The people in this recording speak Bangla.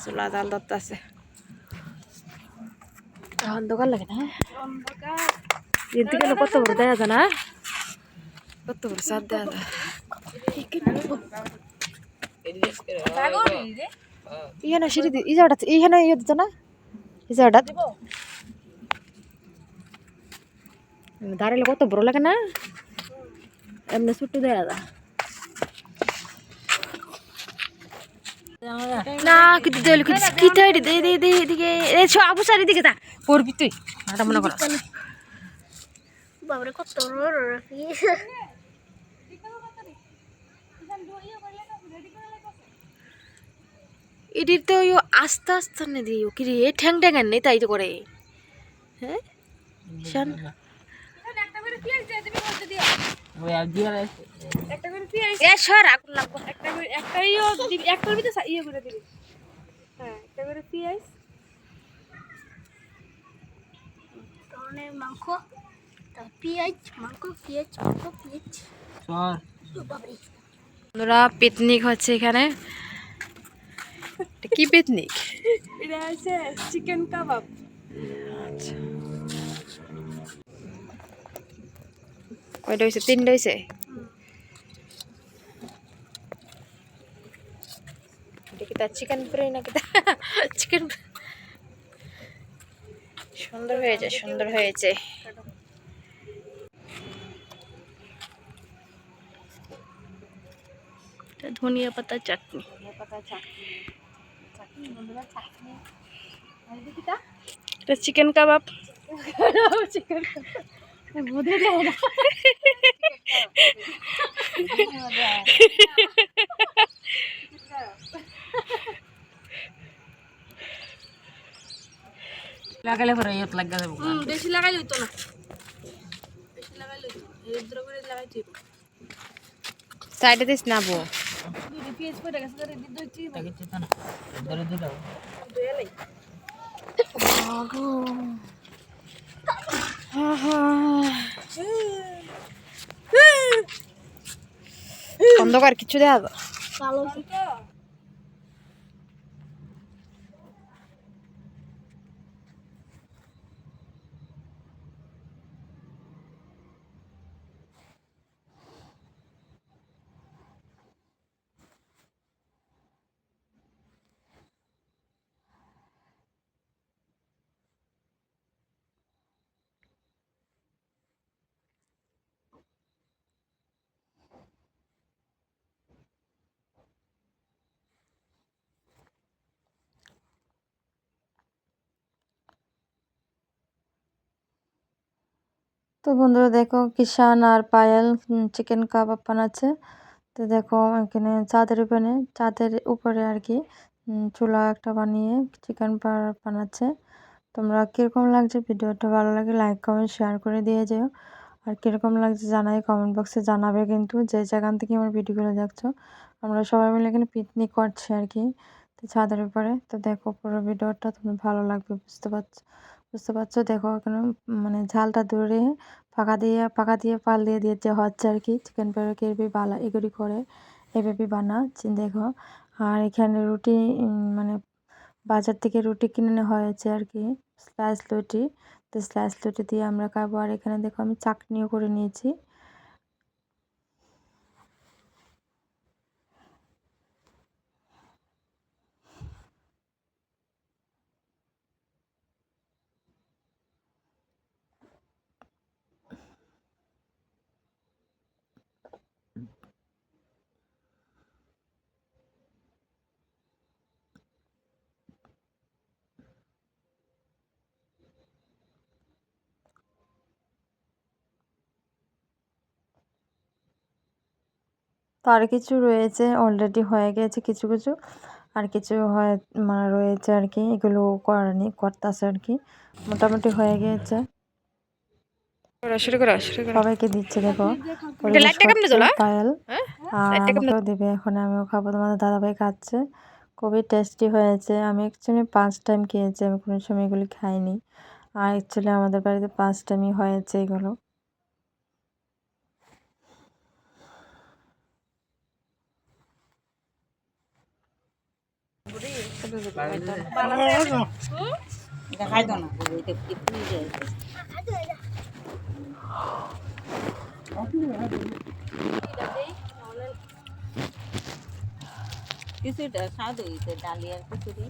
চুলা জাল ধরতেছে অন্ধকার লাগে না এর দিকে কত বড় দেয়া যায় না কত বড় সাদ দেয়া যায় ইহানে সিঁড়ি ই জায়গাটা ইহানে ইয়ে দিত না এই জায়গাটা দাঁড়ালে কত বড় লাগে না এমনি ছোট্ট দেয়া যায় না কিন্তু দেল কি তাইড়ি দে দে দে এদিকে এই ছ আবু সারি দিকে তা পড়বি তুই এটা মনে কর বাবারে কত রাফি এডির তো আস্তে আস্তে নে দিও কি রে ঠ্যাং ঠ্যাং নেই তাই তো করে হ্যাঁ শান একটা করে পিয়াজ দিয়ে দিবি বলতে দিয়া ওই আর দিয়া একটা করে পিয়াজ এ সর আগুন লাগবো একটা করে একটাইও দিবি এক করবি তো ইয়ে করে দিবি হ্যাঁ একটা করে পিয়াজ তাহলে মাংস পিয়াজ মাংস পিয়াজ সর বাবারে বন্ধুরা পিকনিক হচ্ছে এখানে কি পিকনিক এটা আছে চিকেন কাবাব আচ্ছা কয়টা হয়েছে তিনটা হয়েছে এটা কি তার চিকেন ফ্রাই নাকি চিকেন সুন্দর হয়েছে সুন্দর হয়েছে ধনিয়া পাতা চাটনি এটা চিকেন কাবাব লাগালে পরে ইয়ত লাগা যাবে বেশি লাগাইলে হইতো না বেশি লাগাইলে হইতো এদ্র করে লাগাইতে হইতো সাইডে দিস না বো পিএস পড়ে গেছে করে দিদ হইছি তাকে চিন্তা না ধরে দিও দয়ালাই আগো আহা অন্ধকার কিছু দেয়া কালো তো বন্ধুরা দেখো কিষান আর পায়েল চিকেন কাবাব বানাচ্ছে তো দেখো এখানে চাঁদের উপরে আর কি চুলা একটা বানিয়ে চিকেন বানাচ্ছে তোমরা কিরকম লাগছে ভিডিওটা ভালো লাগে লাইক কমেন্ট শেয়ার করে দিয়ে যেও আর কিরকম লাগছে জানাই কমেন্ট বক্সে জানাবে কিন্তু যে যেখান থেকে আমার ভিডিওগুলো দেখছো আমরা সবাই মিলে এখানে পিকনিক করছি আর কি তো ছাদের উপরে তো দেখো পুরো ভিডিওটা তোমার ভালো লাগবে বুঝতে পারছো দেখো এখানে মানে ঝালটা দূরে পাকা দিয়ে পাল দিয়ে দিতে হচ্ছে আর কি চিকেন পেরোকে এগুলি করে এভাবে বানাচ্ছি দেখো আর এখানে রুটি মানে বাজার থেকে রুটি কিনে হয়েছে আর কি স্লাইস রুটি তো স্লাইস রুটি দিয়ে আমরা খাবো আর এখানে দেখো আমি চাটনিও করে নিয়েছি তো আর কিছু রয়েছে অলরেডি হয়ে গেছে কিছু কিছু আর কিছু মানে রয়েছে আর কি এগুলো করতেছে আর কি মোটামুটি হয়ে গিয়েছে সবাইকে দিচ্ছে দেখো পায়েল আমাকেও দেবে এখন আমিও খাবো তোমাদের দাদাভাই খাচ্ছে খুবই টেস্টি হয়েছে আমি অ্যাকচুয়ালি 5 টাইম খেয়েছি আমি কোনো সময় এগুলি খাইনি আর অ্যাকচুয়ালি আমাদের বাড়িতে 5 টাইমই হয়েছে এগুলো এটা খাইতো না এটা কি পুড়ে যায় কিছুটা স্বাদ হইতে ডালিয়ার খিচুড়ি